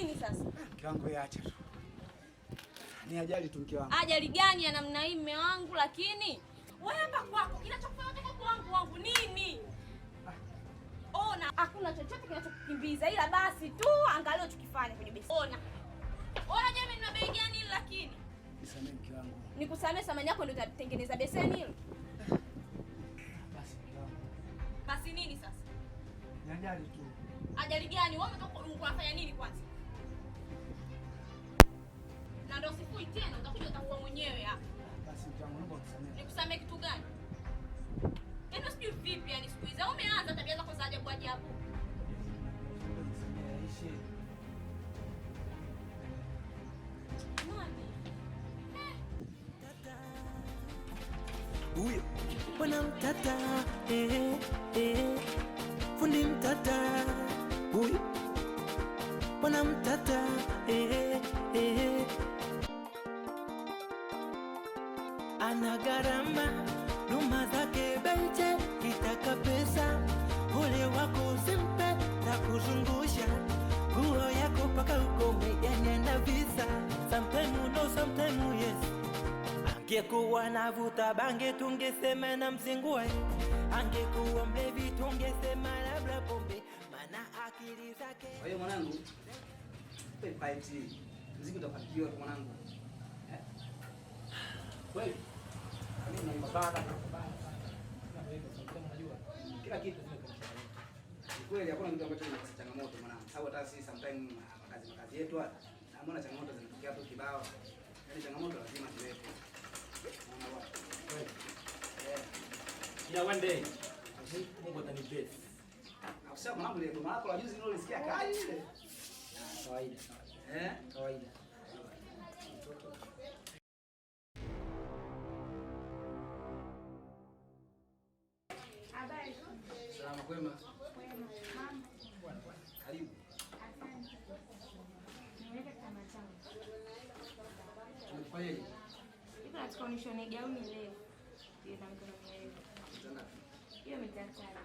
nini sasa? Mke wangu yaacha tu. Ni ajali tu mke wangu. Ajali gani ya namna hii mume wangu? Lakini wewe hapa kwako kinachokufanya toka kwangu nini? Ona, hakuna chochote kinachokukimbiza ila basi tu angalia tukifanya kwenye beseni. Ona je, mimi nina bei gani lakini? Nisamee mke wangu. Nikusamee, samani yako ndio utatengeneza beseni hilo. Basi mke wangu. Basi nini sasa? Ni ajali tu. Ajali gani? Wewe unafanya nini kwanza? Na ndio sifui tena, utakuja utakuwa mwenyewe hapa. Basi mke wangu, naomba unisamee. Nikusamee kitu gani? Yaani sijui vipi yani siku hizi. Umeanza tabia zako za ajabu ajabu. Huyo bwana mtata, fundi mtata. Huyo bwana mtata, ana gharama, duma zake benche, kitaka pesa, ule wako simpe na kuzungusha nguo yako paka ukome, yani ana visa. Sometime no, sometime yes. Angekuwa navuta bange tungesema na mzingue, angekuwa mlevi tungesema labda pombe, maana akili zake. Kwa hiyo mwanangu, pepa eti muziki utafanikiwa kwa mwanangu. Kweli? Mimi na mbaba kila kitu ni kweli, hakuna kitu ambacho kinakosa changamoto mwanangu. Sababu hata sisi sometimes makazi yetu naona changamoto zinatokea tu kibao. Yaani changamoto lazima ziwepo. Ila one day Mungu atanibless. Sasa mwanangu ile mama yako la juzi ndio ulisikia kali ile. Kawaida. Kawaida. Habari. Salama kwema. Kwema. Mama. Karibu. Asante. Niweke kama changu. Tumefanyaje? Niko nataka unishone gauni leo. Ndio na mkono mrefu. Hiyo mitatari.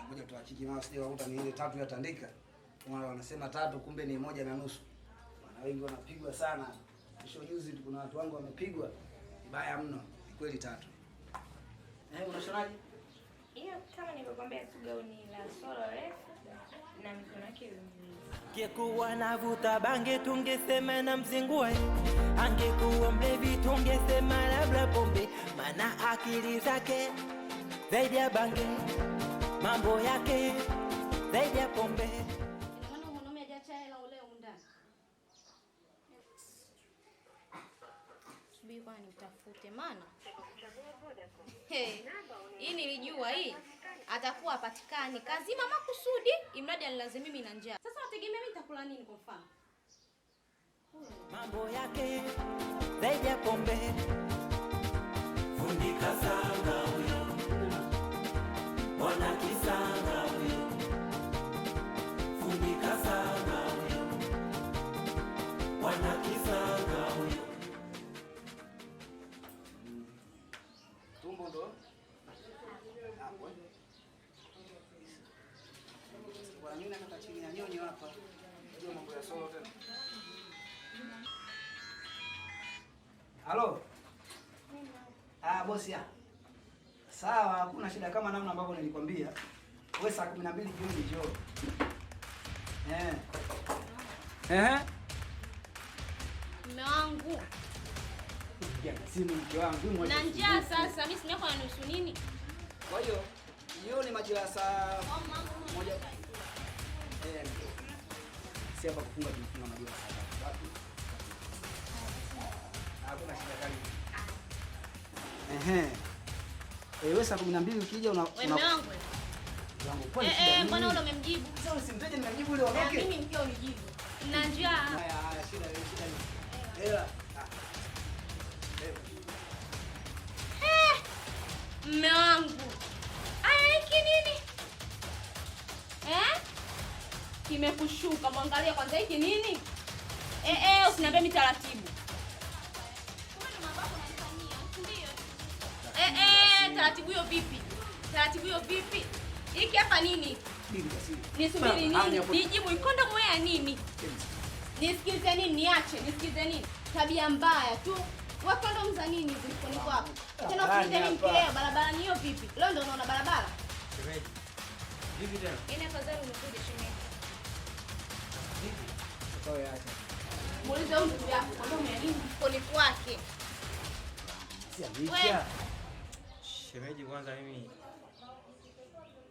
Ngoja tuachiki mama sije wakuta ni ile 3 ya tandika. Wao wanasema 3 kumbe ni 1.5. Wana wengi wanapigwa sana. Kesho juzi kuna watu wangu wamepigwa vibaya mno. Ni kweli 3. Unashonaje? Hiyo kama nilivyokuambia tu gauni la solo refu na mikono yake miwili. Angekuwa navuta bange tungesema na mzingue, angekuwa mlevi tungesema labda pombe, maana akili zake zaidi ya bange, mambo yake zaidi ya pombe. Maana mwanaume hajacha hela ule undani. Subiri kwa nitafute maana. Hii nilijua hii atakuwa apatikani. Kazima makusudi imradi anilazimu mimi na njaa. Sasa wategemea mimi nitakula nini kwa mfano? Mambo yake zaidi ya pombe. Fundi kasanga huyo, bwana kisanga huyo, fundi kasanga huyo, bwana kisanga huyo. Tumbo ndo hapo. Bwana nyoni anataka chini ya nyonyo hapa. Ndio mambo ya solo tena. Halo? Bosi ya. Sawa, hakuna shida kama namna ambavyo nilikwambia. Wewe saa 12 jioni njoo. Mume wangu. Simu mke wangu Na njaa sasa, mimi sinyako na nusu nini? Kwa hiyo jioni majira saa 1. Si hapa kufunga tunafunga majira saa 3. Hakuna shida kali. Wewe saa 12 ukija una Mume wangu. Mbona ule umemjibu? Sasa usimteje nimemjibu ile ondoke. Mimi mkeo unijibu. Na njaa. Haya, shida ni. Hela. Mume wangu. Aya hiki nini? Kimekushuka, mwangalia kwanza hiki nini? Usiniambie mimi taratibu. Taratibu hiyo vipi? Hiki hapa nini? Subiri basi. Nisubiri nini? Nijibu ikondo moya nini? Nisikize nini? Niache. Nisikize nini? Tabia mbaya tu. Wewe kondo mza nini zikoni kwako? Tena ukija mimi mkeo barabarani hiyo vipi? Leo ndio unaona barabara? Shemeji. Vipi tena? Ina afadhali umekuja shemeji. Vipi? Sawa acha. Muulize huyu ndugu yako kondo mya nini zikoni kwake? Si ameisha. Shemeji, kwanza mimi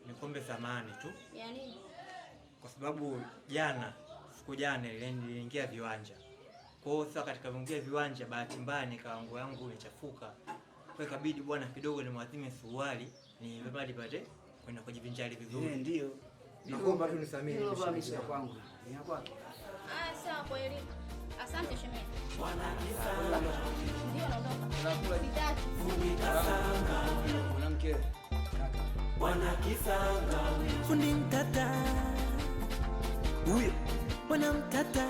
nikombe samani tu. Ya nini? Kwa sababu siku jana niliingia viwanja. Kwa hiyo sasa katika kuingia viwanja bahati mbaya nguo yangu imechafuka. Kwa ikabidi bwana kidogo nimwadhime suruali ni mbali pale kwenda kujivinjari vizuri. Ndio. Naomba tu nisamee Ni kwangu. Ni kwako. Sawa kwa elimu. Asante shemeji. Ndio naondoka. Sitaki. Mwanamke. Bwana Kisanga huyo. Fundi mtata huyo, bwana mtata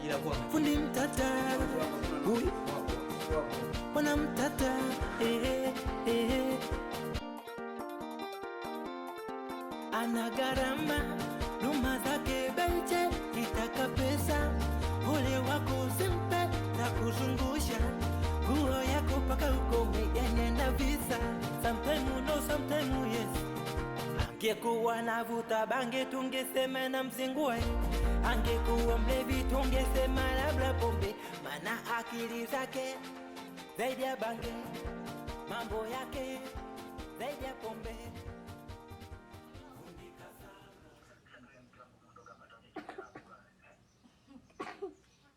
ila kwa fundi mtata huyo, bwana mtata ana gharama duma zake beche kitaka pesa ole wako simpe na kuzungusha nguo yako paka uko meganenda visa sometime no sometime yes. Angekuwa navuta bange tungesema na mzingue, angekuwa mlevi tungesema labda pombe, mana akili zake zaidi ya bange, mambo yake zaidi ya pombe.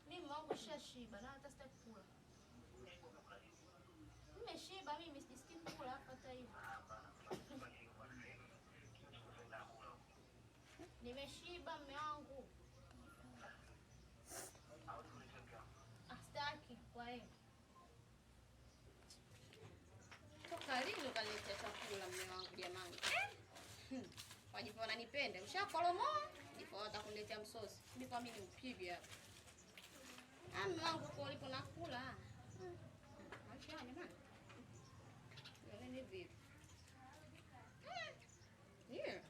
Mimi wangu shashiba na hata sitaki kula. Nimeshiba mimi sijisikii kula hata hivyo. Nimeshiba mume wangu. Astaki kwa hiyo. Toka lini ukaniletea chakula mume wangu jamani? Wajipo wananipenda. Mshakolomoa, ndipo watakuniletea msosi. Ndipo mimi nimpige hapa. Mume wangu kwa ulipo nakula. Acha jamani. Nini vipi? Yeah.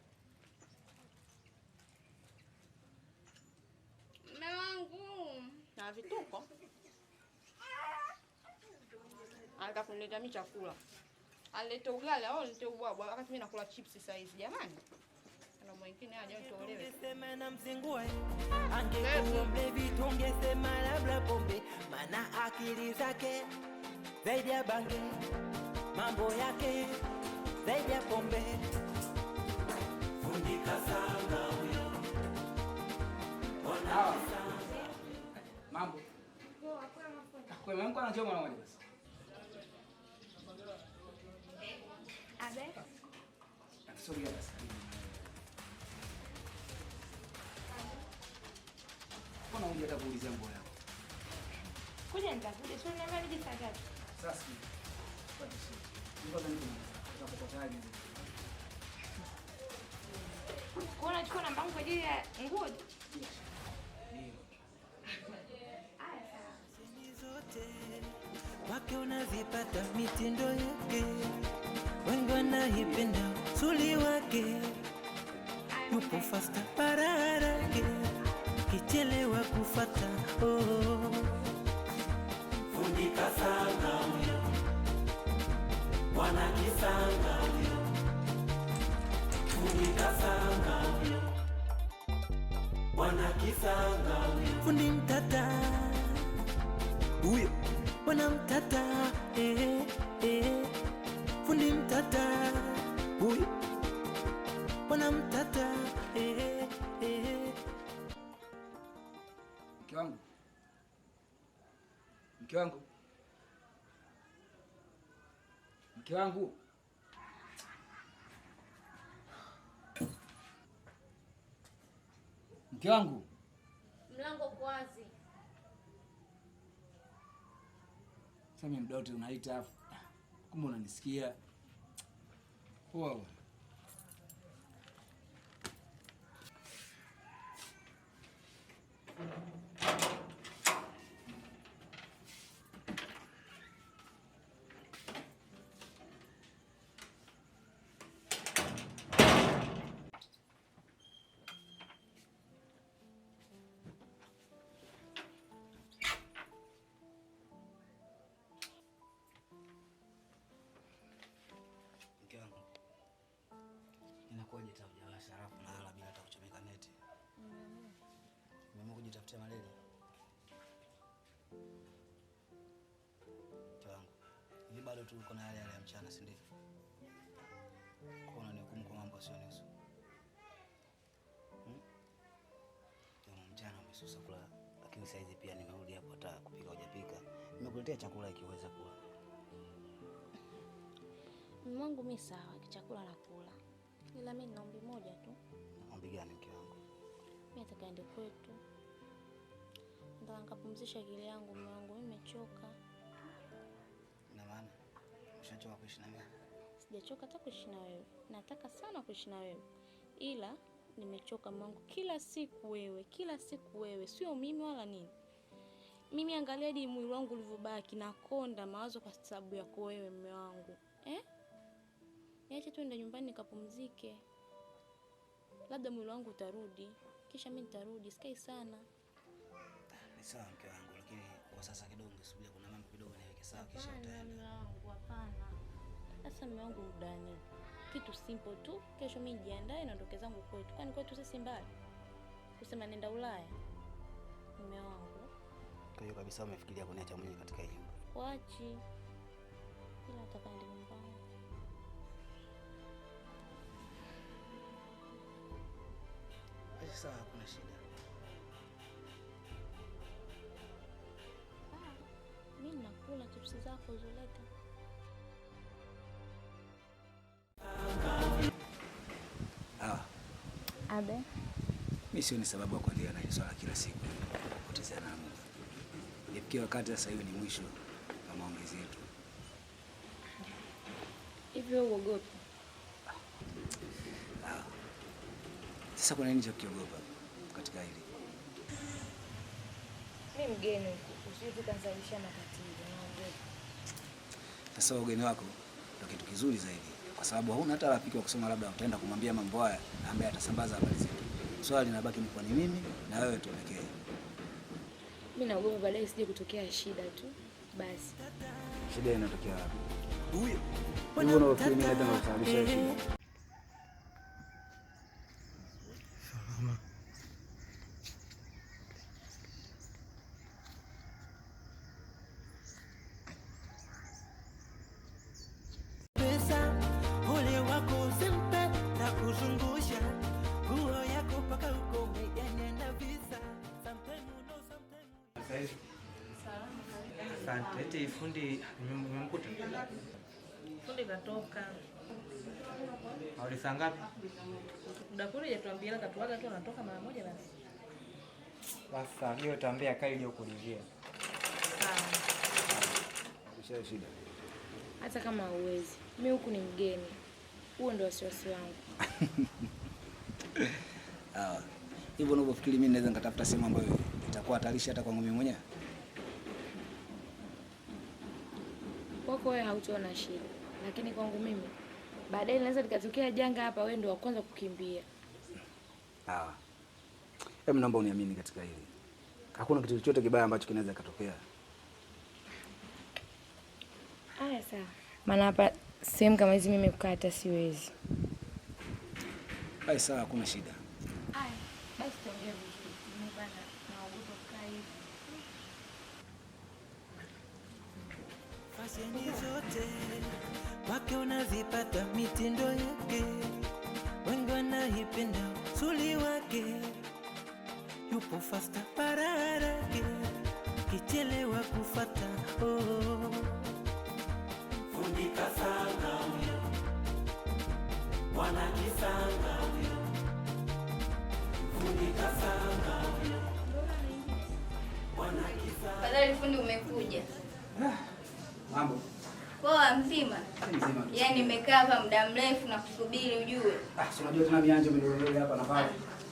Mume wangu na vituko. Anataka kuniletea mimi chakula. Alileta ugali au alileta ubwabwa wakati mimi nakula chips sasa hizi jamani. Ana mwingine aje utolewe. Tungesema na mzingue, angekuwa mlevi tungesema labda pombe, mana akili zake zaidi ya bange, mambo yake zaidi ya pombe. Fundi Kasanga huyo. Bwana mambo. Kwa hiyo mko anachoma mara moja basi. Abe. Sorry basi. Mbona unataka kuulizia nguo yako? Kuja nitakuja. Sio niambia nije saa ngapi? Sasa. Basi. Niko ndani kwa tayari. Kwa unachukua namba yangu kwa ajili ya nguo? Wake unazipata mitindo yake, wengi wanaipenda suli wake, yupo fasta pararake, kichelewa kufata Fundi Kasanga huyo. Bwana Kisanga huyo. Fundi Kasanga huyo. Bwana Kisanga huyo. fundi mtata huyo, bwana mtata fundi mtata huyo, bwana mtata Mke wangu. Mke wangu. Mke wangu. Mke wangu. Mlango uko wazi. Sasa mimi mdote unaita hapo. Kumbe unanisikia. Poa. Daktari Malele. Changu. Hivi bado tuko na yale ya mchana, si ndio? Kwa nini hukumu kwa mambo sio nusu? Mchana umesusa kula, lakini saizi pia nimerudi hapo hata kupika hujapika. Nimekuletea chakula ikiweza kula. Mwangu mimi sawa, chakula nakula. Ila mimi nina ombi moja tu. Ombi gani mke wangu? Mimi nataka ende kwetu. Nataka nikapumzisha akili yangu, mume wangu mimi nimechoka. Ina maana ushachoka kuishi na mimi? Sijachoka hata kuishi na wewe. Nataka sana kuishi na wewe. Ila nimechoka mume wangu, kila siku wewe, sio mimi wala nini. Mimi angalia hadi mwili wangu ulivyobaki na konda mawazo kwa sababu yako wewe mume wangu. Niache tuende nyumbani nikapumzike. Labda mwili wangu utarudi, kisha mimi nitarudi, sikai sana. Ni sawa mke wangu, lakini kwa sasa kidogo subiri, kuna mambo kidogo niweke sawa kisha utaenda. Mume wangu, hapana. Sasa mume wangu mdani. Kitu simple tu, kesho mimi nijiandae na ndoke zangu kwetu. Kwani kwetu sisi mbali? Kusema nenda Ulaya. Mume wangu. Kwa hiyo kabisa umefikiria kuniacha mwenyewe katika hii nyumba? Waachi. Ila nataka niende nyumbani. Basi sawa, hakuna shida. Mimi nakula chipsi zako uzoleta. Abe. Mimi sioni sababu ya kuendelea na swala kila siku. Kupotezana na muda. Ifikia wakati sasa hivi ni mwisho wa maongezi yetu. Hivyo uogope. Sasa kuna nini cha kukiogopa katika hili? Mimi mgeni huko, usije kanzalisha matatizo naogopa. Sasa ugeni wako ndio kitu kizuri zaidi, kwa sababu hauna hata rafiki wa kusema labda utaenda kumwambia mambo haya na ambaye atasambaza habari zetu. Swali linabaki ni kwa ni mimi na wewe tu pekee. Mimi naogopa baadaye sije kutokea shida tu. Basi. Shida inatokea wapi? Huyo. Wewe unafikiri mimi naweza kusababisha shida? Salama. Pesa ule wako simpe na kuzungusha nguo yako paka uko umeenda visa. Sometimes you know, sometimes. Asante. Eti fundi nimemkuta. Fundi katoka. Hadi saa ngapi? Mdakuri hajatuambia, katuaga tu anatoka mara moja basi. Sasa hiyo tambia kai ile kuulizia. Usha shida. Hata kama uwezi. Mimi huku ni mgeni. Huo ndio wasiwasi wangu. Hivyo unapofikiri mimi naweza nikatafuta sehemu ambayo itakuwa hatarishi hata kwangu mimi mwenyewe? Kwako wewe hautaona shida. Lakini kwangu mimi baadaye naweza likatokea janga hapa, wewe ndio wa kwanza kukimbia. Hebu naomba uniamini katika hili. Hakuna kitu chochote kibaya ambacho kinaweza kutokea. Haya sawa. Maana hapa sehemu kama hizi mimi kukaa hata siwezi. Hai sawa, hakuna shida. Haya, basi tuongee vizuri. Mimi bana naogopa kukaa hivi. Fashion zote wake unazipata mitindo yake, wengi wanaipenda suli wake, yupo fasta pararake, kichelewa kufata Fundika sana huyo, Bwana kisanga huyo. Fundika sana huyo, Bwana kisanga. Badala fundi umekuja. Mambo. Poa mzima. Mzima. Yaani nimekaa hapa muda mrefu na kusubiri ujue. Si unajua tena mianjo midololo hapa na pale.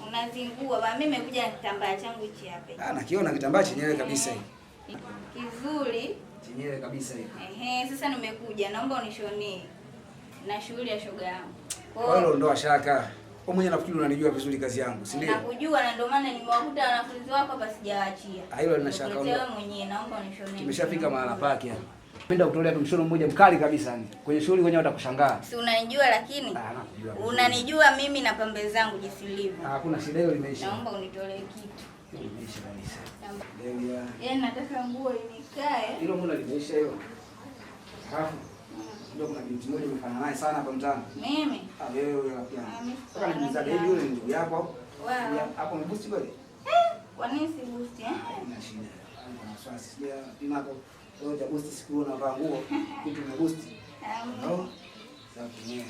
Unazingua. Ba mimi nimekuja na kitambaa changu hichi hapa. Nakiona kitambaa chenyewe kabisa hiki. Kizuri. Chenyewe kabisa hiki. Sasa nimekuja. Naomba unishonee. Na shughuli ya shoga yangu. Kwa hiyo ndo shaka. Wewe mwenyewe nafikiri unanijua vizuri kazi yangu, si ndio? Nakujua na ndio maana nimewakuta wanafunzi wako hapa sijawaachia. Hilo lina shaka. Wewe mwenyewe naomba unishonee. Tumeshafika mahala pake hapa. Napenda kutolea tu mshono mmoja mkali kabisa yani. Kwenye shughuli wenyewe watakushangaa. Si unanijua lakini? Nakujua. Unanijua mimi na pambe zangu jinsi nilivyo. Hakuna shida, hiyo limeisha. Naomba unitolee kitu. Imeisha kabisa. Ndio. Yaani nataka nguo inikae. Hilo mbona limeisha hilo? Halafu ndio kuna binti moja nimefanya naye sana hapa mtaani. Mimi? Wewe rafiki yangu. Sasa nimezaga hivi yule ndugu yako hapo. Wewe. Hapo umebusti kweli? Kwa nini si boost Haina shida. Kuna wasiwasi. Sija pima hapo. Wewe ja boost siku unavaa nguo, kitu umeboost. Ndio. Sasa mwenyewe.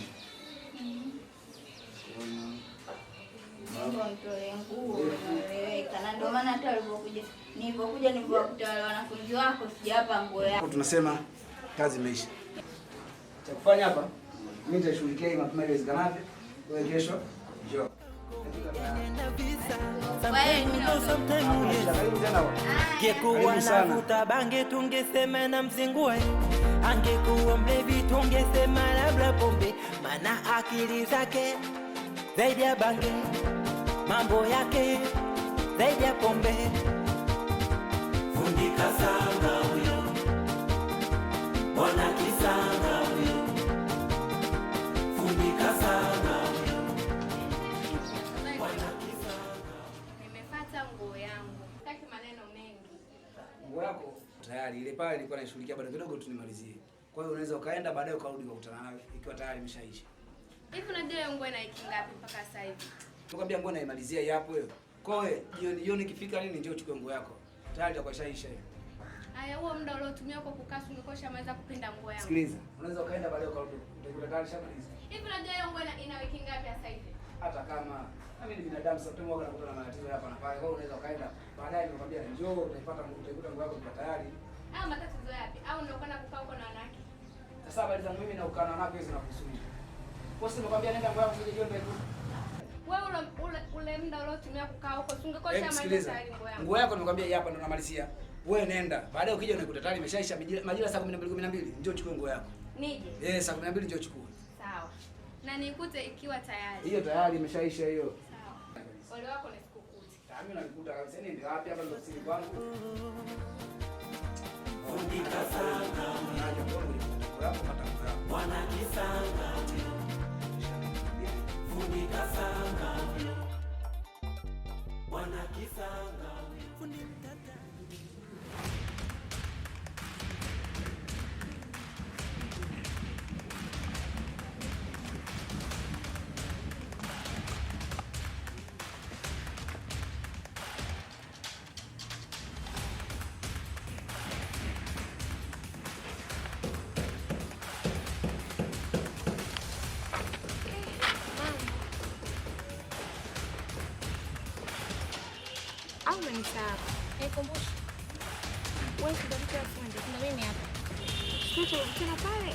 Ndio maana hata nilipokuja nilipokuta wale wanafunzi wako sijapa nguo yako. Tunasema kazi imeisha. Cha kufanya hapa mimi nitashughulikia mapema iwezekanavyo. Wewe kesho njoo. Angekuwa navuta bange tungesema na mzingue, angekuwa mlevi tungesema labda pombe, maana akili zake zaidi ya bange, mambo yake zaidi ya pombe. Fundi kasanga huyo, bwana kisanga huyo, fundi kasanga huyo, bwana kisanga. Nimefuata nguo yangu. Sitaki maneno mengi. Nguo yako tayari ile pale ilikuwa naishughulikia bado kidogo tu nimalizie. Kwa hiyo unaweza ukaenda baadaye ukarudi ukakutana nayo ikiwa tayari imeshaisha. Hivi unajua hiyo nguo ina wiki ngapi mpaka sasa hivi? Tukwambia nguo naimalizia hapo hiyo. Kwa hiyo jioni ikifika nini njoo uchukue nguo yako. Tayari itakuwa ishaisha hiyo. Haya, huo muda uliotumia kwa kukaa ungekosha maweza kupenda nguo yangu. Sikiliza, unaweza ukaenda baadaye ukarudi utakuta tayari shamaliza. Hivi unajua hiyo nguo ina wiki ngapi sasa hivi? Hata kama mimi ni binadamu sasa tumo wakati nakutana na matatizo hapa na pale. Kwa hiyo unaweza ukaenda baadaye nikwambia njoo utaipata utaikuta nguo yako tayari. Au matatizo yapi? Au ndio kwenda kukaa huko na wanawake? Sasa habari za mimi na ukana nako hizo zinakuhusu. Kwa sababu nikwambia nenda nguo yako jioni ndio. Wewe ule muda uliotumia kukaa huko ungekosha maliza tayari nguo yangu. Nguo yako nimekwambia hapa ndo namalizia. Wewe nenda. Baadaye ukija unaikuta tayari imeshaisha majira saa 12:12. Njoo chukue nguo yako. Nije? Saa 12 njoo chukue. Sawa. Na nikute ikiwa tayari. Hiyo tayari imeshaisha hiyo. Sawa. Ole wako nisikukute. Mimi nalikuta kabisa nini ndio wapi hapa ndo siri kwangu. Fundi kasanga huyo, bwana kisanga huyo, fundi kasanga huyo, bwana kisanga huyo. Au umenisahau? Kumbusha. Wewe ndio mtu wa fundi, na mimi hapa. Sasa ukitana pale,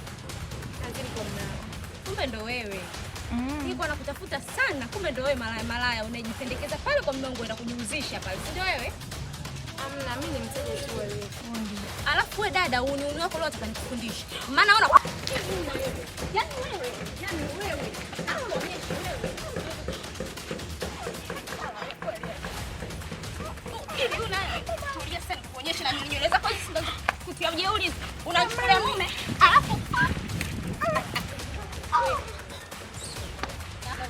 kazini kwa mnao. Kumbe ndo wewe. Niko nakutafuta sana, kumbe ndo wewe malaya unajipendekeza pale kwa mnangu unaenda kujihusisha pale. Si ndio wewe? Amna, mimi ni mteja tu wewe. Alafu wewe dada, uniuni wako leo atakanifundisha. Maana naona Yaani wewe. Au unaonyesha wewe. Tulia sana kuonyesha na nywele zako hizi ndo kutia ujeuri. Unachukulia mume alafu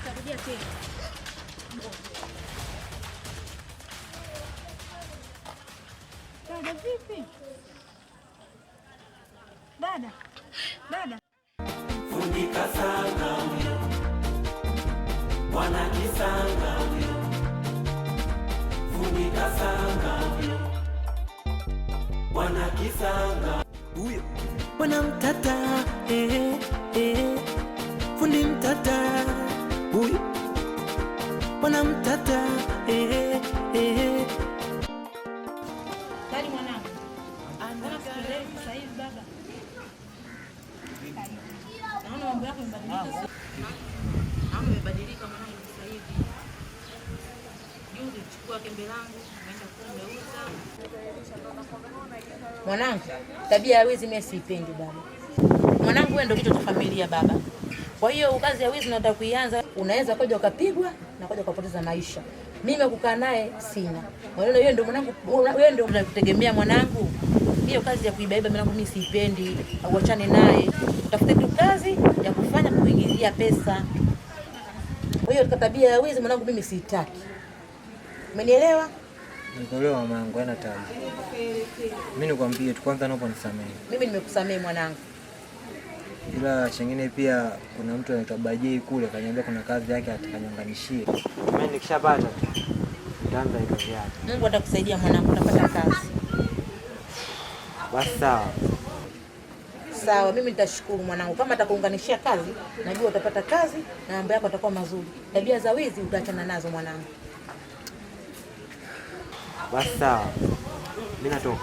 utarudia tena. Dada vipi? Dada. Fundi kasanga huyo, bwana kisanga huyo, fundi kasanga huyo, bwana kisanga huyo, bwana mtata, fundi mtata huyo, bwana mtata, Dadi mwanangu. Mbona sikuelewi sasa hivi baba? Naona mambo yako yamebadilika. Mambo yamebadilika mwanangu sasa hivi. Juzi chukua kembe langu, naenda kumeuza. Mwanangu, tabia ya wizi mimi siipendi baba. Mwanangu wewe ndio kitu cha familia baba. Kwa hiyo kazi ya wizi unataka kuianza, unaweza kuja ukapigwa na kuja ukapoteza maisha. Mimi kukaa naye sina. Kwa hiyo wewe ndio mwanangu, wewe ndio unakutegemea mwanangu. Hiyo kazi ya kuibaiba mwanangu mimi siipendi. Uachane naye. Utafute tu kazi ya kufanya kuingizia pesa. Kwa hiyo tabia ya wizi mwanangu mimi siitaki. Umenielewa? Nikolewa mama yangu hana tabu. Mimi nikwambie tu kwanza naomba nisamehe. Mimi nimekusamehe mwanangu. Ila chengine pia kuna mtu anaitwa Bajei kule kaniambia kuna kazi yake atakanyonganishie. Mimi nikishapata nitaanza hiyo kazi yake. Mungu atakusaidia mwanangu, utapata kazi. Basi sawa. Sawa, mimi nitashukuru mwanangu. Kama atakuunganishia kazi, najua utapata kazi na mambo yako yatakuwa mazuri. Tabia za wizi utaachana nazo mwanangu. Basi sawa. Mimi natoka.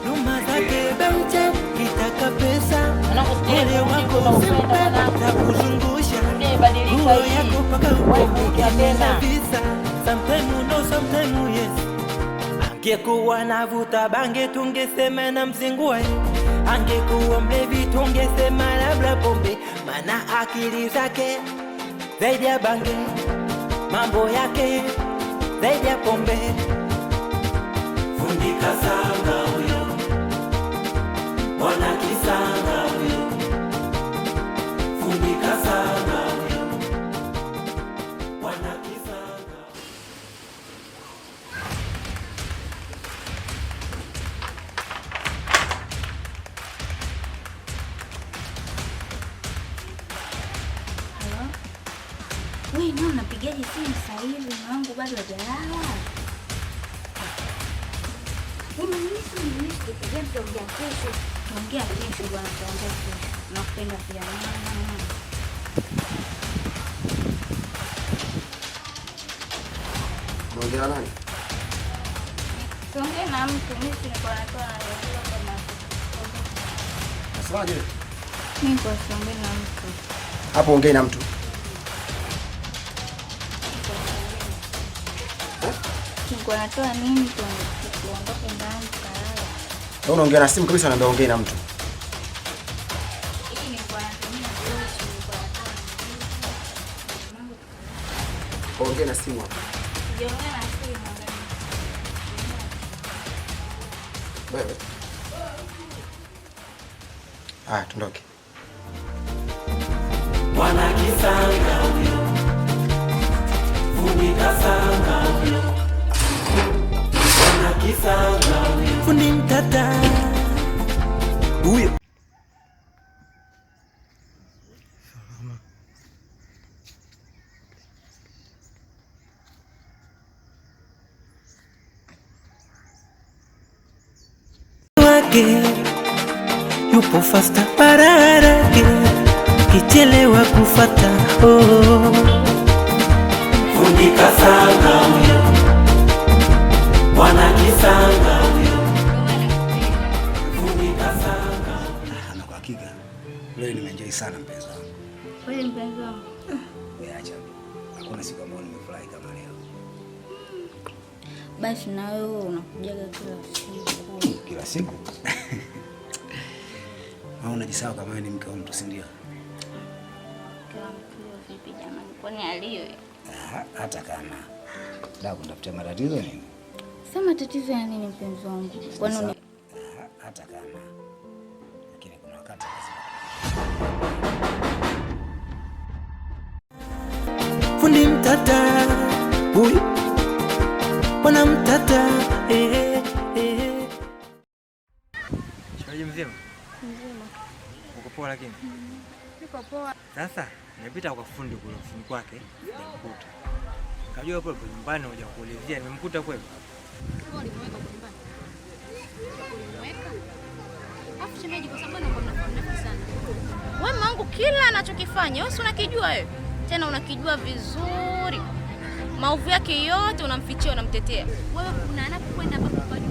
Nyuma zake Beite kitaka pesa. Ole wako na kuzungusha. Nguo yako paka ukienda visa. Sometimes no, sometimes yes. Angekuwa navuta bange tungesema na mzingue. Angekuwa mlevi tungesema labda pombe. Maana akili zake zaidi ya bange, mambo yake zaidi ya pombe. Fundi kasanga huyo, Bwana Kisanga huyo. Fundi kasanga huyo, Bwana Kisanga. Wewe ndio unapigaje simu saa hizi? Mwanangu bado hajalala. Mimi tukipigia tuongea kesho. Tuongea kesho bwana, tuongea kesho. Nakupenda pia mama. Ongea nani? Tuongea na mtu, mimi niko natoa na leo kama. Nasemaje? Mimi kwa tuongea na mtu. Hapo ongea na mtu. Niko natoa nini tuondoke ndani kalala. Wewe unaongea na simu kabisa, unaambia ongea na mtu. Hii ni kwa natumia voice kwa natoa. Ongea na simu hapo. Sijaongea na simu ndani. Wewe. Ah, tundoke. Bwana Kisanga huyo, Fundi kasanga huyo, Bwana Kisanga huyo. Fundi mtata huyo. Wake yupo fasta pararake kichelewa kufata Fundi kasanga huyo, Bwana Kisanga huyo. Fundi kasanga. Na kwa hakika leo nimeenjoy sana mpenzi wangu. Wewe mpenzi wangu. Wewe acha. Hakuna siku ambayo nimefurahi kama leo. Basi na wewe unakujaga kila siku. Kila siku. Au unajisahau kama wewe ni mke wa mtu, si ndio? Kila mtu vipi jamani? Kwani aliyo? Hata kama ndio kunatafutia matatizo nini? Sema tatizo ya nini mpenzi wangu? Kwani hata kama lakini kuna wakati fundi mtata huyu, bwana mtata Shauri mzima? mzima. Uko poa lakini? Niko poa. Sasa nimepita kwa fundi kule ofisini kwake, nimemkuta. Kajua hapo nyumbani hoja kuulizia, nimemkuta kweli. Ulimweka kwa nyumbani. Ulimweka. Afu shemeji kwa sababu anakuwa mnafahamu sana. Wewe mama wangu kila anachokifanya, wewe si unakijua wewe. Tena unakijua vizuri. Maovu yake yote unamfichia, unamtetea. Wewe kuna anapokwenda mpaka ukajua.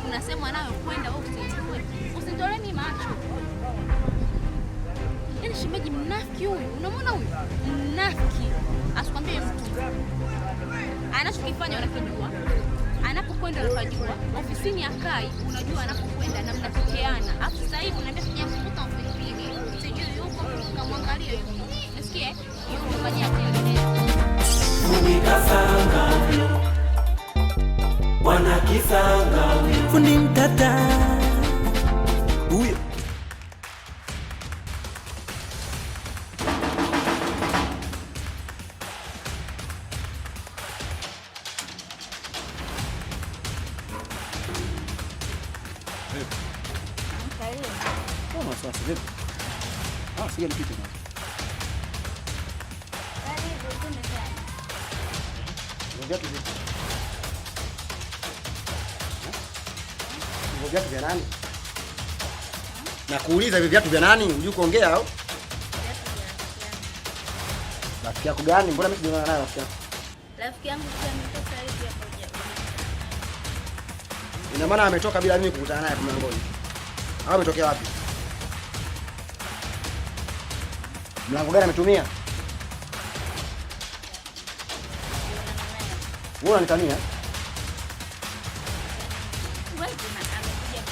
Unasema nayo kwenda wewe usitue. Usitolee mimi macho. Yaani shemeji mnafiki huyu. Unamwona huyu? Mnafiki. Asikwambie mtu. Anachokifanya unakijua. Anapokwenda unajua. Ofisini akai unajua anapokwenda na mnateteana. Afu sasa hivi unaambia sijafuta ofisini. Sijui yuko kamwangalia yuko. Nisikie? Yuko fanyia tena. Fundi kasanga huyo, Bwana Kisanga huyo. fundi mtata huyo. Vipi? Karibu. Kama sasa vipi? Sija nipite bwana. Karibu tumekana. Viatu vipi? Viatu vya nani? Nakuuliza hivi viatu vya nani? Unajua kuongea au? Rafiki yako gani? Mbona mimi sijaona naye rafiki yako? Rafiki yangu pia ametoka hivi hapo moja. Ina maana ametoka bila mimi kukutana naye mlangoni. Au ametokea wapi? Mlango gani ametumia? Wewe unanitania? Wewe amekuja.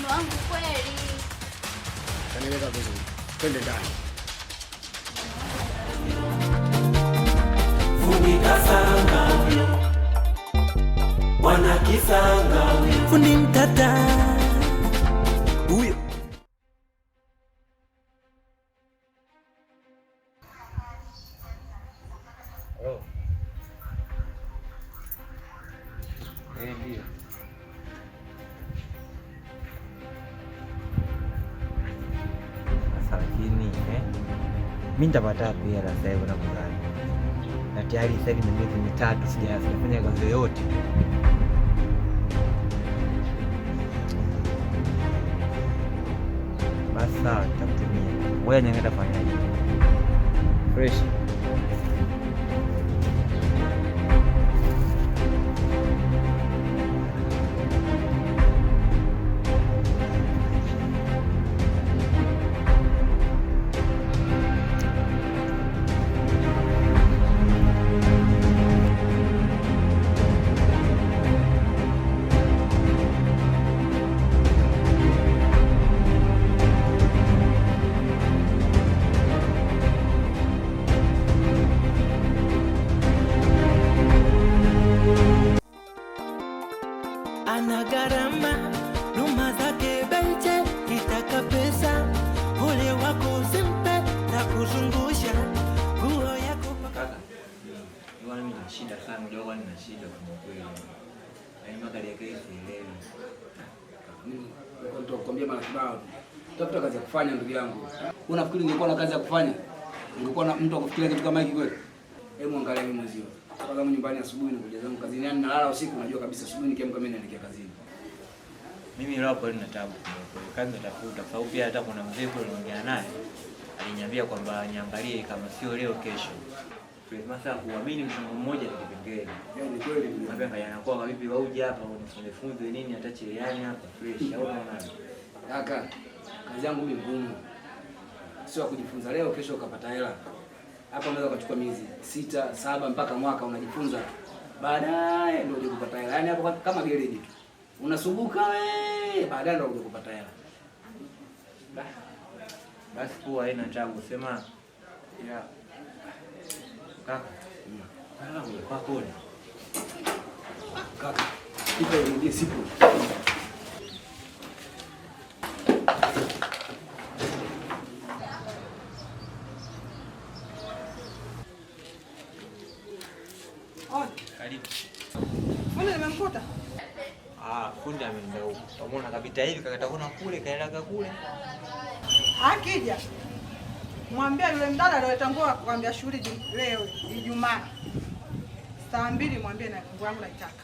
Mwangu kweli. Kanieleza vizuri. Twende ndani. Fundi kasanga huyo, bwana kisanga huyo, Fundi mtata huyo. Ndio. Sasa lakini mimi nitapata wapi hela sasa hivi na kuzani? Na tayari sasa hivi ni miezi mitatu sijafanya kazi yoyote. Basi sawa, nitakutumia. Wewe nyangeta fanyaje? Fresh. Ana gharama numa zake beche, kitaka pesa ole wako simpe na kuzungusha nguo yako. Kaka, mimi nina shida sana, ndio nina shida kwa kweli. Yaani magari yake sielewi. Mimi ndio kukwambia mara kibao. Tafuta kazi ya kufanya ndugu yangu. Unafikiri ningekuwa na kazi ya kufanya? Ningekuwa na mtu akufikiria kitu kama hiki kweli? Hebu angalia mimi mwezio. Toka zangu nyumbani asubuhi nikuja zangu kazini, yani nalala usiku, najua kabisa asubuhi nikiamka mimi naelekea kazini. Mimi leo hapo nina tabu kwa kazi natafuta. Kwa sababu pia hata kuna mzee kule niongea naye aliniambia kwamba niangalie kama sio leo kesho. Sasa kuamini mtu mmoja ni kipengele. Yaani kweli Mwambie kaya anakuwa vipi wauje hapa unifunze nini hata cheleani hapa fresh au unaona? kaka, kazi yangu mimi ngumu. Sio kujifunza leo kesho ukapata hela. Hapa unaweza kuchukua miezi 6, 7 mpaka mwaka unajifunza. Baadaye ndio uje kupata hela. Yaani hapo kama gereji tu. Unasubuka baadaye ndio uje kupata hela. Basi kuwa haina tabu sema ya kaka. Kwa kule. Kaka, ipo ndio sipo. Karibu. Fundi nimemkuta. Fundi ameenda huko. Umeona kapita hivi kakata kuna kule kaenda kule. Akija. Mwambie yule mdada aliyetangua kuambia shughuli leo Ijumaa. Saa 2 mwambie na nguo yangu naitaka.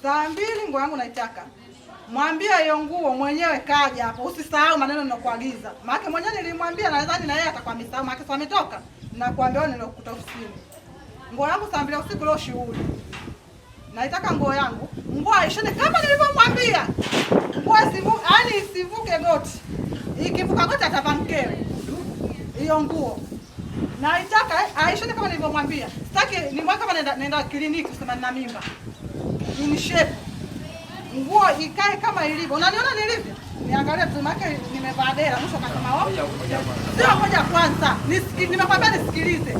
Saa 2 nguo yangu naitaka. Mwambie hiyo nguo mwenyewe kaja hapo. Usisahau maneno ninakuagiza. Maana mwenyewe nilimwambia nadhani na yeye atakwambia sawa, maana sasa ametoka. Nakwambia wewe nilokuta ofisini. Nguo yangu saa 2 usiku leo shughuli. Naitaka nguo yangu. Nguo aishone kama nilivyomwambia. Nguo isivuke goti. Ikivuka goti atavaa mkewe. Hiyo nguo. Naitaka aishone kama nilivyomwambia. Sitaki nimweka kama nenda kliniki kusema nina mimba. In shape. Nguo ikae kama ilivyo. Unaniona nilivyo? Niangalie tu maana nimevaa dera mwisho kasema wao. Sio moja kwanza. Nimekwambia nisikilize.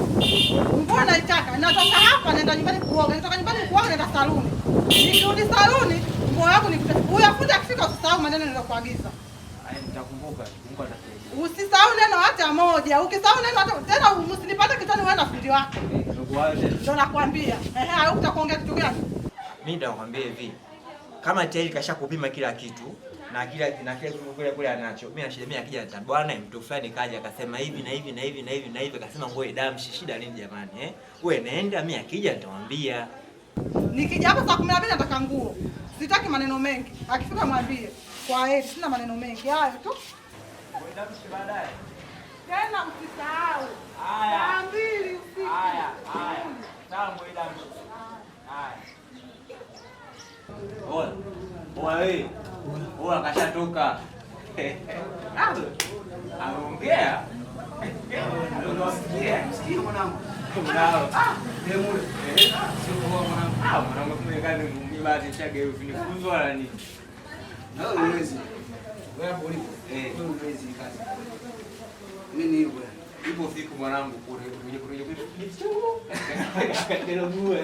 Nguo naitaka. Natoka hapa naenda nyumbani kuoga. Nitoka nyumbani kuoga naenda saluni. Nikirudi saluni nguo yangu nikuta. Huyo fundi akifika usisahau maneno niliyokuagiza. Nitakumbuka. Mungu atasaidia. Usisahau neno hata moja. Ukisahau neno hata tena usinipate kitani wewe na fundi wako. Ndio nakwambia. Utakuongea kitu gani? Mimi nitakwambia hivi. Kama tayari kashakupima kila kitu na kile kule anacho. Mimi na shida, mimi akija hata bwana mtu fulani kaja akasema hivi na hivi na hivi na hivi na hivi, akasema ngoe damu, shida nini jamani Wewe naenda, mimi akija nitamwambia. Nikija hapa saa 12 nataka nguo. Sitaki maneno mengi. Akifika mwambie. Kwa heri, sina maneno mengi. Hayo tu. Ngoe damu baadaye. Tena msisahau. Haya. Saa 2 usiku. Haya. Sawa ngoe damu. Haya. Oa kashatoka. Anaongea. Sikia mwanangu. Mwanangu. Demule. Sio kwa mwanangu. Mwanangu kumekana mimi basi chage unifunzo wala nini? Na wewe unaweza. Wewe hapo ulipo. Wewe unaweza kazi. Mimi ni bwana. Ipo siku mwanangu kule kuja kichungu. Ndio bure.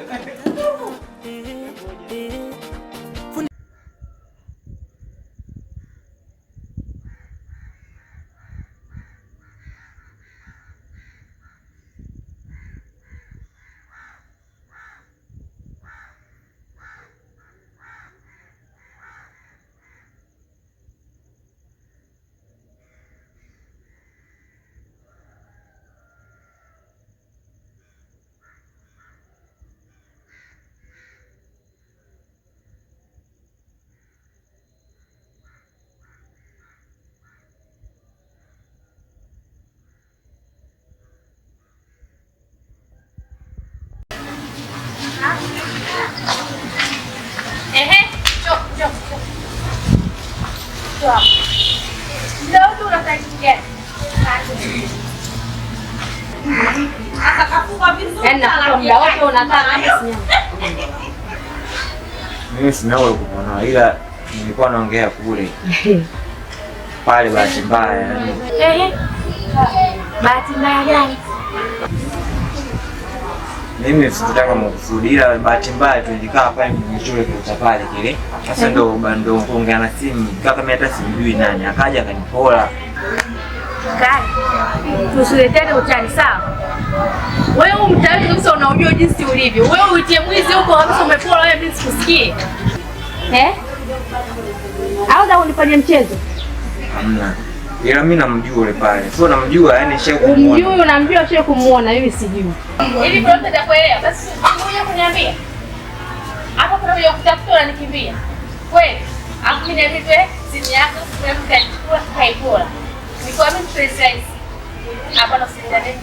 Mimi sina wewe kuona, ila nilikuwa naongea kule pale, bahati mbaya. Bahati mbaya gani? Mimi sikutaka makusudi, ila bahati mbaya tulikaa pale mchoro kwa pale kile. Sasa ndo kuongea na simu, kaka mimi hata simjui nani, akaja akanipola. Tusiletane utani, sawa? Wewe mtaani kabisa, unaujua jinsi ulivyo. Wewe uitie mwizi huko kabisa, umepola wewe, mimi sikusikie. Au ndio unifanyia mchezo? Hamna. Ila mimi namjua yule pale. Sio namjua, yani shehe kumuona. Umjui, unamjua shehe kumuona, mimi sijui. Ili prote takuelewa, basi ngoja kuniambia. Hapo kuna mmoja kutafuta unanikimbia. Kweli? Hapo mimi niambie simu yako, unamka chukua haipola. Niko mimi precise. Hapa na sindane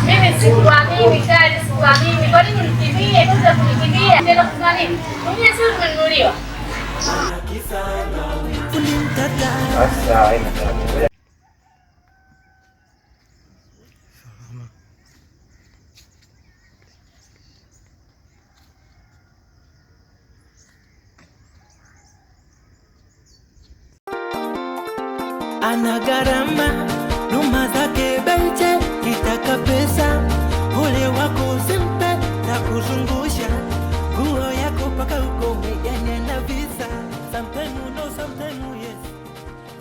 mimi sikuamini kali, sikuamini. Kwa nini unikimbie? Kwanza kunikimbia tena kuna nini? Mimi sio nimenunuliwa. Sasa ina ana gharama numa zake beche, kitaka pesa ule wako simpe na kuzungusha nguo yako paka uko yani na visa. Sometimes no, sometimes yes.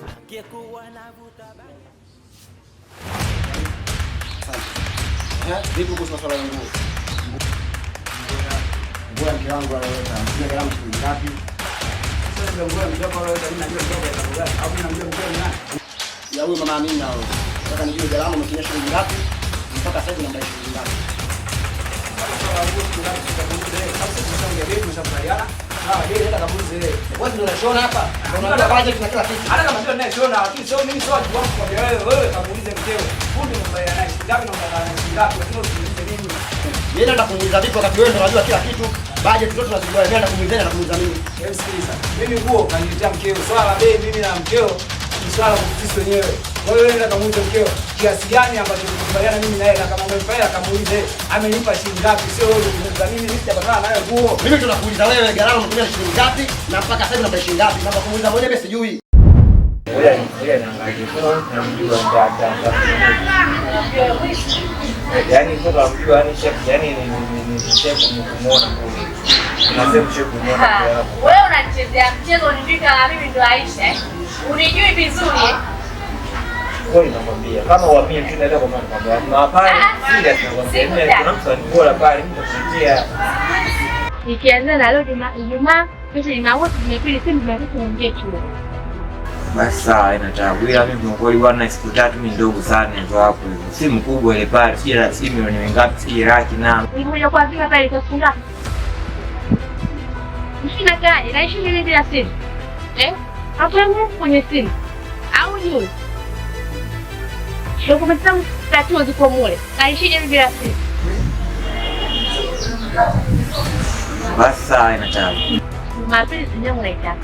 Akikuwa navuta bani. Vipi kuhusu swala la nguo? Nguo ya mke wangu aliyoweka, mpiga gharama shilingi ngapi? Sasa ndio nguo ya mke wangu aliyoweka, mimi najua mke wangu aliyoweka. Au mimi najua mke wangu nani? Ya huyu mama Amina huyo. Nataka nijue gharama umetumia shilingi ngapi? Mpaka sasa ndio ndai shilingi ngapi? Wewe ndio unashona hapa. Unajua budget na kila kitu. Hata kama ndio ninashona, lakini sio mimi, sio wajibu wangu kwa wewe kamuulize mkeo. Fundi mbaya naye. Ngapi na mbaya ngapi? Lakini usiulize mimi. Yeye anaenda kumuuliza vipi wakati wewe ndio unajua kila kitu. Budget zote tunazijua, yeye anaenda kumuuliza na kumuuliza mimi. Hebu sikiliza. Mimi nguo kaniletea mkeo. Swala la bei mimi na mkeo ni swala kwa sisi wenyewe. Kwa hiyo wewe ndio kamuulize mkeo kiasi gani ambacho tukubaliana mimi na yeye, na kama umemfanya kamuulize amenipa shilingi ngapi, sio wewe kuniuliza mimi. Mimi sijapatana nayo nguo. Mimi tunakuuliza wewe gharama umetumia shilingi ngapi na mpaka sasa unadai shilingi ngapi? Na kumuuliza mwenyewe mimi sijui. Wewe naangalia kwa namjua dada. Yaani kwa namjua ni chef, yaani ni chef kumuona kule. Unasema chef kumuona. Wewe unachezea mchezo, unifika na mimi ndo Aisha. Unijui vizuri Kwa hiyo namwambia kama uamini tunaenda kwa mama kwamba na pale serious nakwambia kuna mtu anikola pale nitakutia. Nikianza na leo Ijumaa, kesho Jumamosi, Jumapili simu tunaongea tu. Basi sawa, inatabu. Ila mimi kwa kweli bwana siku 3 mimi ndogo sana ndio hapo hivyo. Simu kubwa ile pale, sio la simu milioni ngapi, sio laki na. Nilikuja kwa vile pale ikafunga. Mshina gani? Naishi mimi bila simu. Hapo yangu kwenye simu. Au yule. Dokumenti zangu tatu ziko mule. Naishi mimi bila simu. Basi sawa, inatabu. Jumapili sijamu naitaka.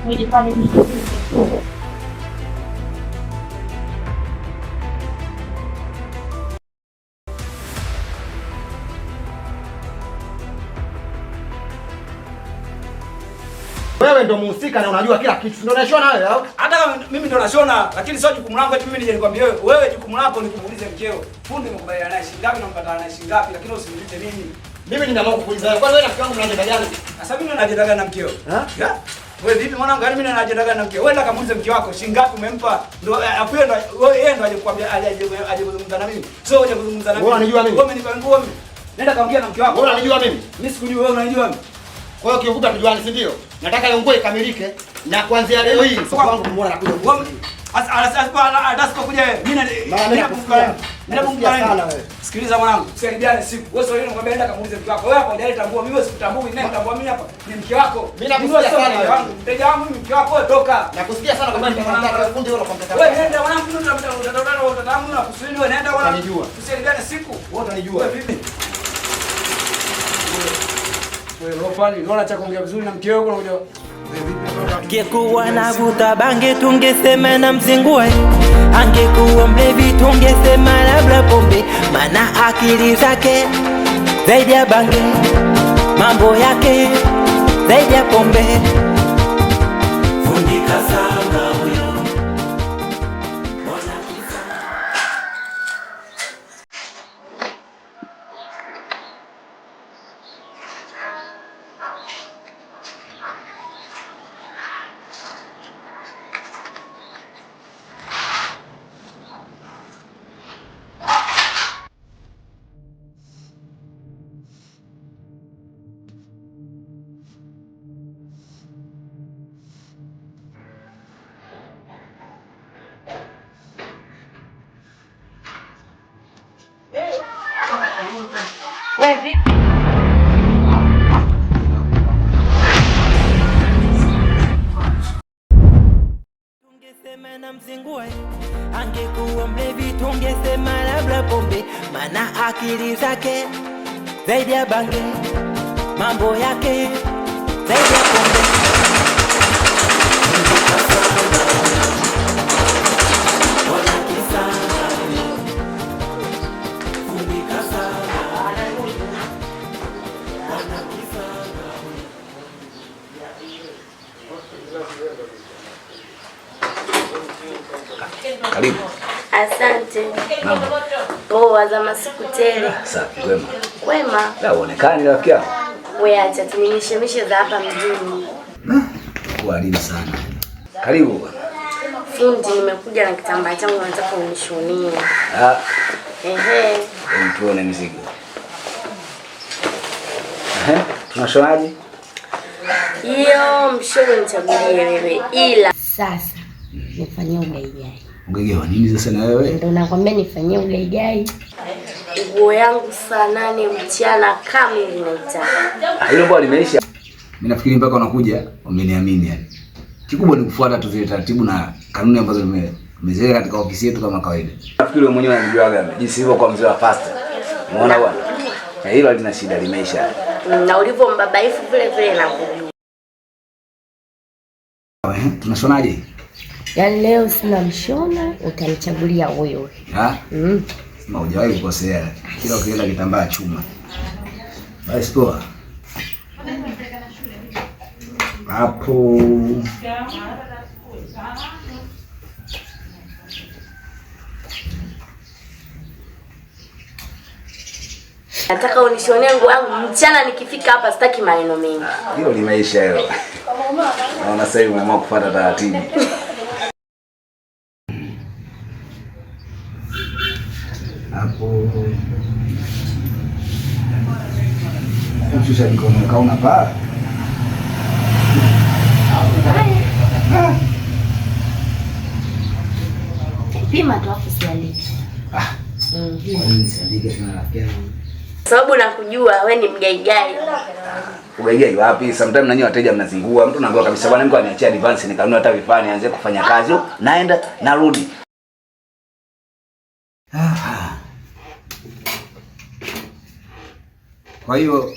Nijifanye wewe ndo muhusika na unajua kila kitu. Ndio unashona wewe au? Hata kama mimi ndo nashona, lakini sio jukumu langu eti mimi nije nikwambie wewe jukumu lako ni kumuuliza mkeo. Fundi umekubaliana naye shilingi ngapi na mpatana naye shilingi ngapi, lakini usiniite mimi. Mimi nina mambo kuuliza wewe. Kwani wewe na mke wangu mna ajenda gani? Sasa mimi nina ajenda gani na mkeo? Wewe vipi mwanangu, yaani mimi nina ajenda gani na mkeo? Wewe ndio kamuulize mke wako shilingi ngapi umempa? Ndio afuye ndo yeye ndo aje kukwambia aje kuzungumza na mimi. Sio aje kuzungumza na mimi. Wewe unanijua mimi? Wewe umenipa nguo mimi. Nenda kaongea na mke wako. Wewe unanijua mimi? Mimi sikujui, wewe unanijua mimi. Kwa hiyo kiufupi tujuane, si ndio? Nataka ile nguo ikamilike na kuanzia leo hii mke wangu kumuona na kuja. Sikiliza mwanangu, usijaribiane siku. Wewe sio yule ngombe, nenda kamuulize mke wako. Wewe hapo ndiye tambua, mimi sikutambui, nini nitambua mimi hapa? Ni mke wako. Mimi nakusikia sana wewe. Mteja wangu mimi, mke wako wewe toka. Nakusikia sana kwa nini unataka fundi wewe unakompeta. Wewe nenda mwanangu, mimi utatangu na kusudi wewe nenda wala. Usijaribiane siku. Wewe utanijua. Wewe vipi? Wewe Ropani, unaona cha kuongea vizuri na mke wako unakuja. Angekuwa navuta bange tungesema na mzingue, angekuwa mlevi tungesema labda pombe, maana akili zake zaidi ya bange, mambo yake zaidi ya pombe. Fundi kasanga huyo. Tungesema na mzingue, angekuwa mlevi tungesema labda pombe, maana akili zake zaidi ya bange, mambo yake zaidi ya pombe. Karibu. Asante. Mama. Wazama siku tele. Safi, kwema. Kwema. La uonekani rafiki yangu. Wewe acha tumishemishe za hapa mjini. Kwa nini sana? Karibu bwana. Fundi, nimekuja na kitambaa changu nataka unishonie. Ehe. Tuone mzigo. Tunashonaje? Hiyo mshono nichagulie wewe, ila sasa nifanyie ugaigai. Ugaigai wa nini sasa na wewe? Ndio nakwambia nifanyie ugaigai. Nguo yangu saa 8 mchana kama ninaitaka. Hilo bwana limeisha. Mimi nafikiri mpaka unakuja umeniamini yani. Kikubwa ni kufuata tu zile taratibu na kanuni ambazo tumeziweka katika ofisi yetu kama kawaida. Nafikiri wewe mwenyewe unajua gani jinsi hivyo kwa mzee wa pasta. Umeona bwana? Hilo halina shida, limeisha. Na ulivyo mbabaifu vile vile na kujua. Tunashonaje? Yaani leo sina mshona, utanichagulia wewe. Sema hujawahi kukosea. Kila ukienda kitambaa chuma. Basi poa. Hapo. Nataka unishonie nguo yangu mchana, nikifika hapa sitaki maneno mengi. Hilo limeisha hilo. Naona sasa umeamua kufuata taratibu. hapo. Kushusha mikono kauna paa. Pima tu hapo siandike. Kwa nini siandike sana rafiki yangu? Sababu nakujua wewe ni mgaigai. Ugaigai wapi? Sometimes nanyi wateja mnazingua. Mtu anaambiwa kabisa bwana mko aniachia advance nikanunua hata vifaa nianze kufanya kazi. Naenda narudi. Kwa hiyo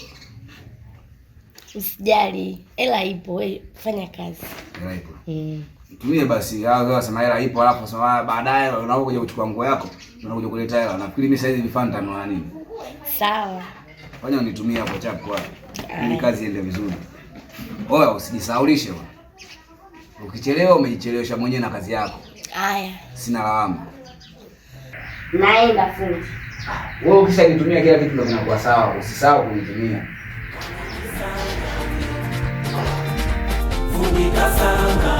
usijali, hela ipo, wewe fanya kazi. Hela ipo. Tumie basi. Hao sema hela ipo alafu sema baadaye unakuja kuchukua nguo yako, unakuja kuleta hela. Nafikiri mimi sasa hivi vifaa nitanunua nini? Sawa. Fanya unitumie hapo chap kwa. Ili kazi iende vizuri. Oya usijisaulishe bwana. Ukichelewa umejichelewesha mwenyewe na kazi yako. Haya. Sina lawama. Naenda fundi. Wewe ukishanitumia kila kitu ndio kinakuwa sawa, usisahau kunitumia. Fundi kasanga.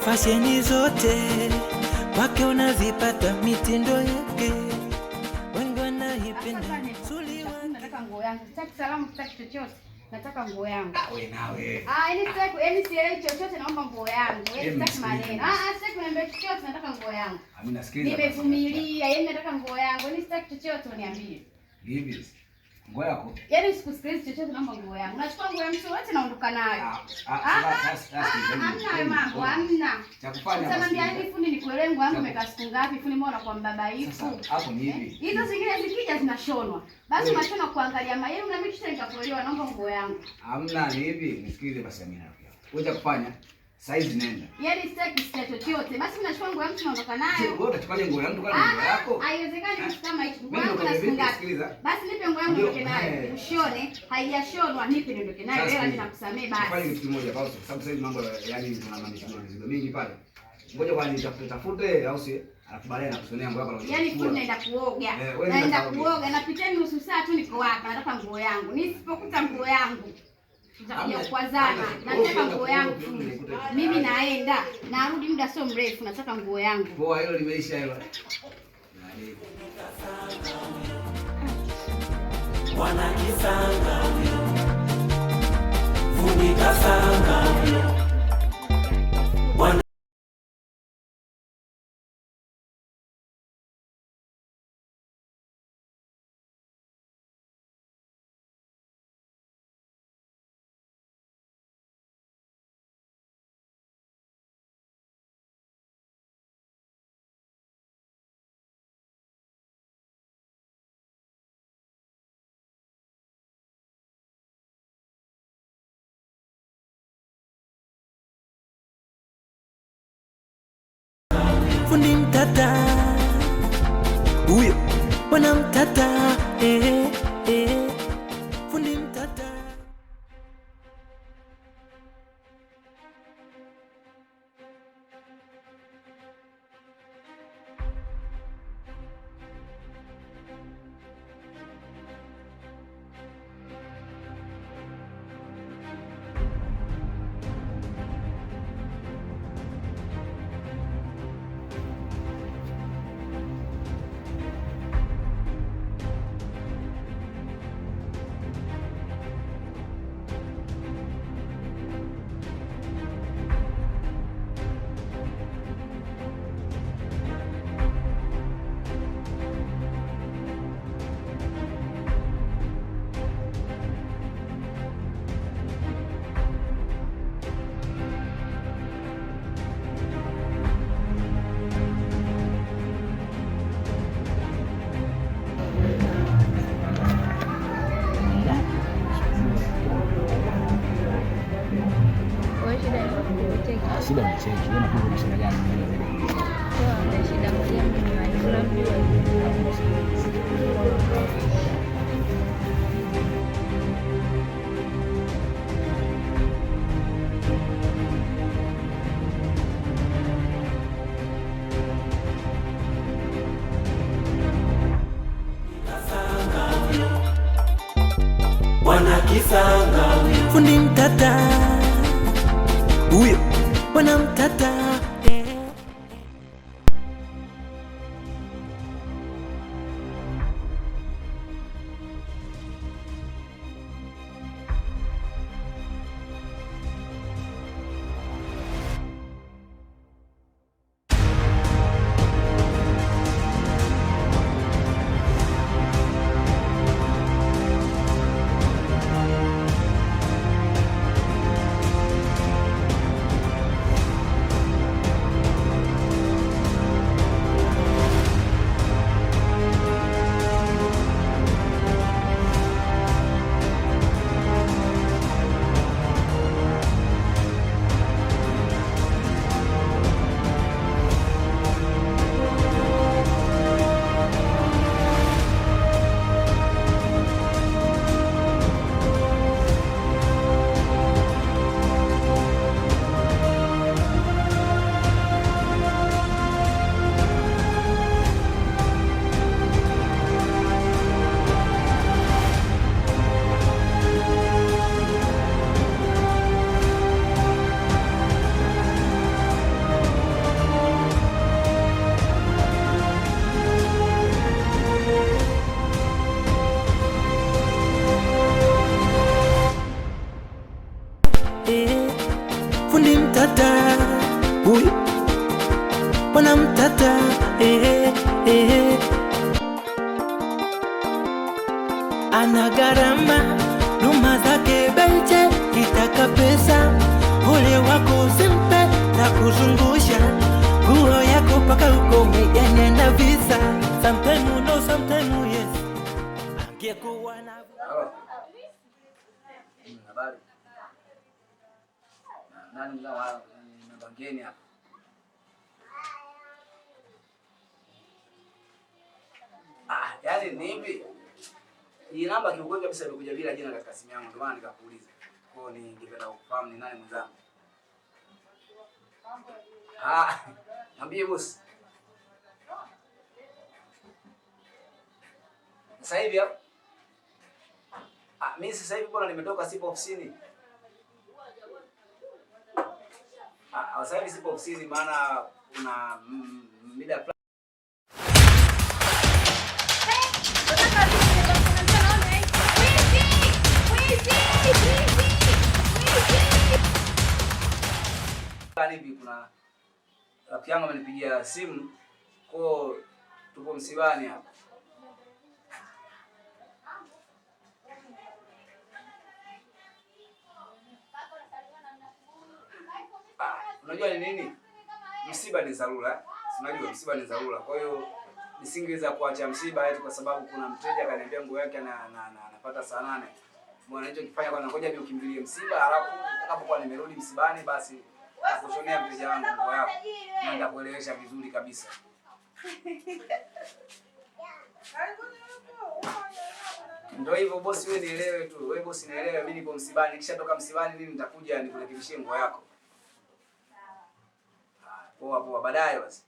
Fasheni zote wake unazipata mitindo yake, wengi wanaipenda. Nataka nguo yangu. Sitaki salamu, sitaki chochote. Nataka nguo yangu. Wewe nawe. Yaani sielewi chochote, naomba nguo yangu. Sitaki maneno. Sitaki kuniambia chochote, nataka nguo yangu. Mimi nasikiliza. Nimevumilia, yaani nataka nguo yangu. Yaani sitaki chochote uniambie. Hivi. Nguo yako? Yaani sikusikiliza chochote, naomba nguo yangu. Nachukua nguo ya mtu wote naondoka nayo. Hamna mambo, hamna. Cha kufanya basi. Sasa niambia fundi nikuelewe nguo yangu imekaa siku ngapi? Fundi mbona kwa mbabaifu? Hapo ni hivi. Hizo zingine zikija zinashonwa. Basi unashona kuangalia mayai na mimi nitakuelewa, naomba nguo yangu. Hamna ni hivi, nisikilize basi mimi hapo. Wewe cha kufanya saizi nenda. Yaani sitaki chochote. Basi mimi nachukua nguo yangu naondoka nayo. Wewe utachukaje nguo yangu kama nguo yako? Haiwezekani kitu kama hicho. Nguo yangu na siku ngapi? Basi nipe nguo yangu niondoke nayo. Ushone, haijashonwa nipe niondoke nayo. Hela mimi nakusamee basi. Fanya kitu kimoja pause. Sababu sasa mambo yani tunamaanisha mizigo mingi pale. Ngoja kwa nitafute au si alafu baadaye nakusonea nguo yako. Yaani fundi naenda kuoga. Naenda kuoga napiteni nusu saa tu niko hapa. Nataka nguo yangu. Nisipokuta nguo yangu tutakuja kukwazana. Nataka nguo yangu. Mimi naenda. Narudi muda sio mrefu. Nataka nguo yangu. Poa, hilo limeisha hilo. Bwana kisanga huyo. Fundi kasanga huyo. Bwana Fundi mtata huyo, bwana mtata fundi mtata. kisanga huyo. Fundi mtata huyo, bwana mtata. Fundi mtata huyo, bwana mtata. Ana gharama, numa zake beche, kitaka pesa ule wako simpe na kuzungusha nguo yako paka ukome, yani na visa. Sometime no, sometime yes. Angekuwa na habari. Nani mzawa na bangeni hapa? Yaani ni hivi. Hii namba kiukweli kabisa imekuja bila jina katika simu yangu, ndio maana nikakuuliza. Kwa hiyo ningependa kufahamu ni nani mwenzangu. Niambie boss. Sasa hivi hapo. Mimi sasa hivi bwana nimetoka, sipo ofisini. Sasa hivi sipo ofisini maana kuna mida hivi, kuna rafiki yangu amenipigia simu, kwa tupo msibani hapa. Unajua ni nini? Msiba ni dharura. Unajua msiba ni dharura. Kwa hiyo nisingeweza kuacha msiba eti kwa sababu kuna mteja kaniambia nguo yake anapata saa 8. Bwana hicho kifanya kwa ngoja mimi ukimbilie msiba, alafu nitakapokuwa nimerudi msibani basi nakushonea mteja wangu nguo yako. Na nitakuelewesha vizuri kabisa. Ndio hivyo bosi, wewe nielewe tu. Wewe bosi nielewe, mimi nipo msibani. Nikishatoka msibani mimi nitakuja nikurekebishie nguo yako. Poa baadaye basi.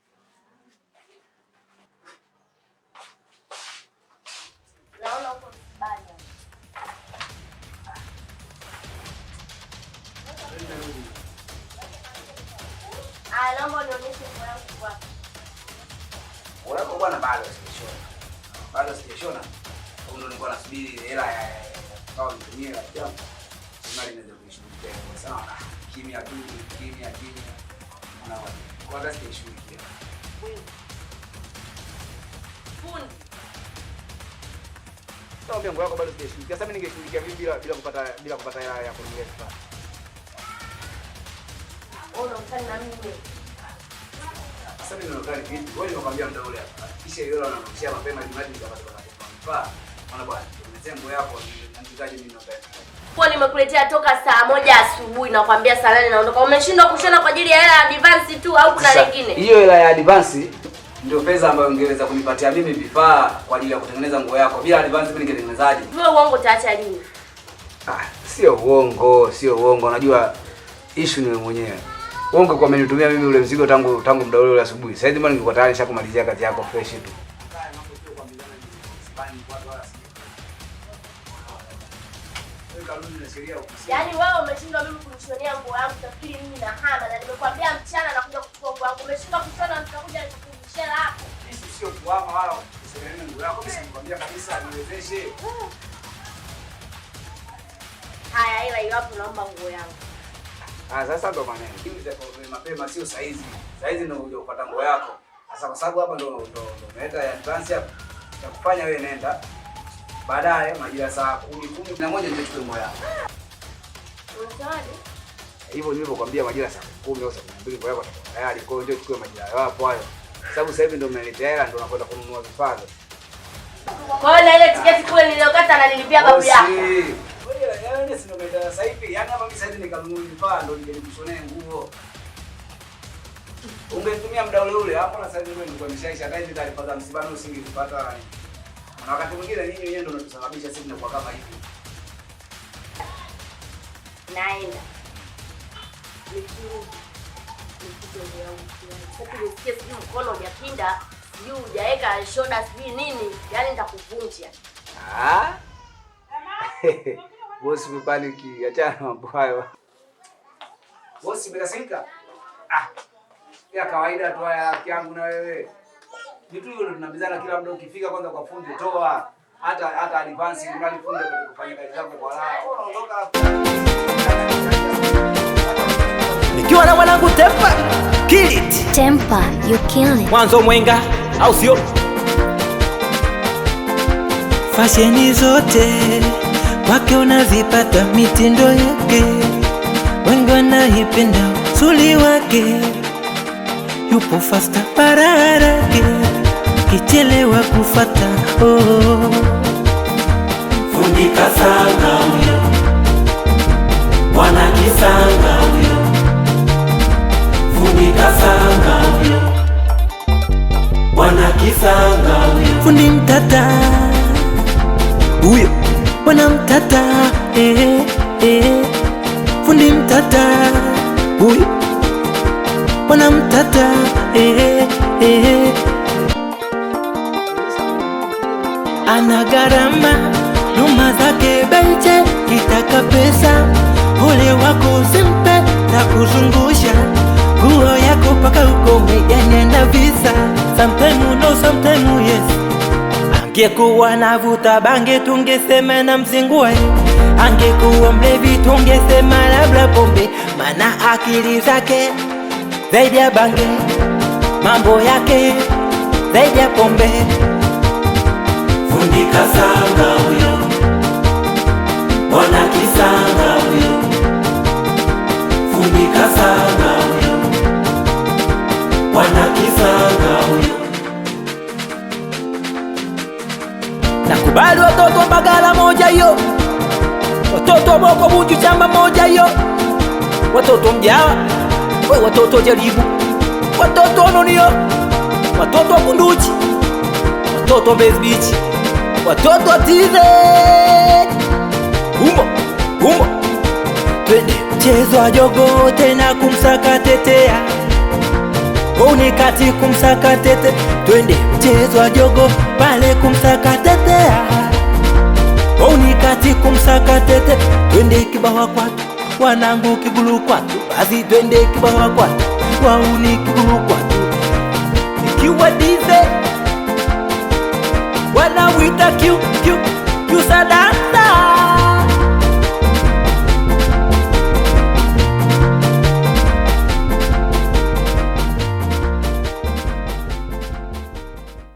Naona uko msibani. Naomba nionyeshe nguo yangu kwa. Wako bwana bado sijashona. Bado sijashona. Ndio nilikuwa nasubiri hela ya kwa nitumie la jambo. Sina linaweza kuishughulikia. Sawa. Kimya tu, kimya. Na kwa dada sijashughulikia. Fundi. Sasa mimi yangu bado sijashughulikia. Sasa mimi ningeshughulikia vipi bila kupata hela ya kununulia vifaa? Unamtani na mimi. Sasa mimi ndio vipi? Wewe unakwambia mda ule hapa. Kisha yule anamshia mapema jumadi nikapata vifaa. Maana bwana, umetembo yako nitaje mimi ndio. Kwa nimekuletea toka saa 1 asubuhi na kwambia saa 8 naondoka. Umeshindwa kushona kwa ajili ya hela ya advance tu au kuna lingine? Hiyo hela ya advance ndio pesa ambayo ungeweza kunipatia mimi vifaa kwa ajili ya kutengeneza nguo yako. Bila advance mimi ningetengenezaje? Wewe uongo utaacha lini? Sio uongo. Unajua issue ni wewe mwenyewe. Uongo kwa amenitumia mimi ule mzigo tangu muda ule asubuhi. Sasa hivi mbona ningekuwa tayari nishakumalizia kazi yako fresh tu. Wewe kanuni na sheria ukisema. Yaani wewe umeshindwa mimi kunishonea nguo yangu, tafikiri mimi na hana na nimekwambia mchana nakuja kuchukua nguo yangu. Umeshindwa kushona nitakuja nikukushia hapo. Mimi sio kuama wala kusemea nguo yako, mimi nikwambia kabisa niwezeshe. Haya, ila iwapo naomba nguo yangu. Sasa ndo maneno. Hivi mapema sio saizi. Saizi ndio uje upata nguo yako. Sasa kwa sababu hapa ndo umeleta ya advance hapa. Cha kufanya wewe nenda. Baadaye majira saa 10:11 ndio chukue nguo yako. Unasemaje? Hivyo nilivyokuambia majira saa 10 au saa 12 nguo yako tayari. Kwa hiyo ndio chukue majira yapo hayo. Sababu sasa hivi ndio umeletea hela ndio unakwenda kununua vifaa. Kwa hiyo na ile tiketi kule niliyokata na nilipia babu yako. Wewe si ndio umeenda sasa hivi? Yaani hapa mimi sasa hivi nikanunua vifaa ndio nikushonee nguo. Ungetumia muda ule hapo na sasa hivi nilikuwa nimeshaisha hata hizi taarifa za msibano usingezipata wala nini. Na wakati mwingine nyinyi wenyewe ndio mnatusababisha sisi tunakuwa kama hivi. Naenda. Sasa mkono hujapinda, sijui hujaweka shoda sijui nini, yaani nitakuvunja. Bosi mpaniki, achana mambo hayo. Bosi umekasirika? Ya kawaida tu haya yangu na wewe. Vitu hivyo tunabizana kila muda, ukifika kwanza kwa fundi toa. Hata advance ni mali fundi kufanya kazi zako kwa raha. Unaondoka. Nikiwa na mwanangu Tempa, kill it. Tempa, you kill it. Mwanzo mwenga, au sio? Fasheni zote wake unazipata mitindo yake, wengi wanaipenda suli wake, yupo fasta pararake, kichelewa kufata Fundi kasanga huyo, bwana kisanga huyo. Fundi kasanga huyo, bwana kisanga huyo. Fundi mtata huyo, bwana mtata fundi mtata huyo, bwana mtata ana gharama, numa zake benche, kitaka pesa ule wako usimpe na kuzungusha nguo yako paka ukome, yani na visa. Sometime no, sometime yes. Angekuwa navuta bange tungesema na mzingua, angekuwa mlevi tungesema labda pombe, mana akili zake zaidi ya bange, mambo yake zaidi ya pombe. Fundi kasanga huyo, bwana kisanga huyo. Fundi kasanga huyo, bwana kisanga huyo. Nakubali watoto Mbagala moja yo, watoto Boko Bunju chamba moja yo, watoto Mjawa, watoto Jaribu, watoto Nonio, watoto Kunduchi, watoto Mbezi Beach, watoto Tize. Humo twende mchezo wa jogo tena kumsaka tetea, unikati kumsaka tete, twende mchezo wa jogo pale kumsaka tetea, unikati kumsaka tete, twende kibawa kwatu wanangu kigulu kwatu, basi twende kibawa kwatu wauni kigulu kwatu, ikiwa dize wanawita kiu sada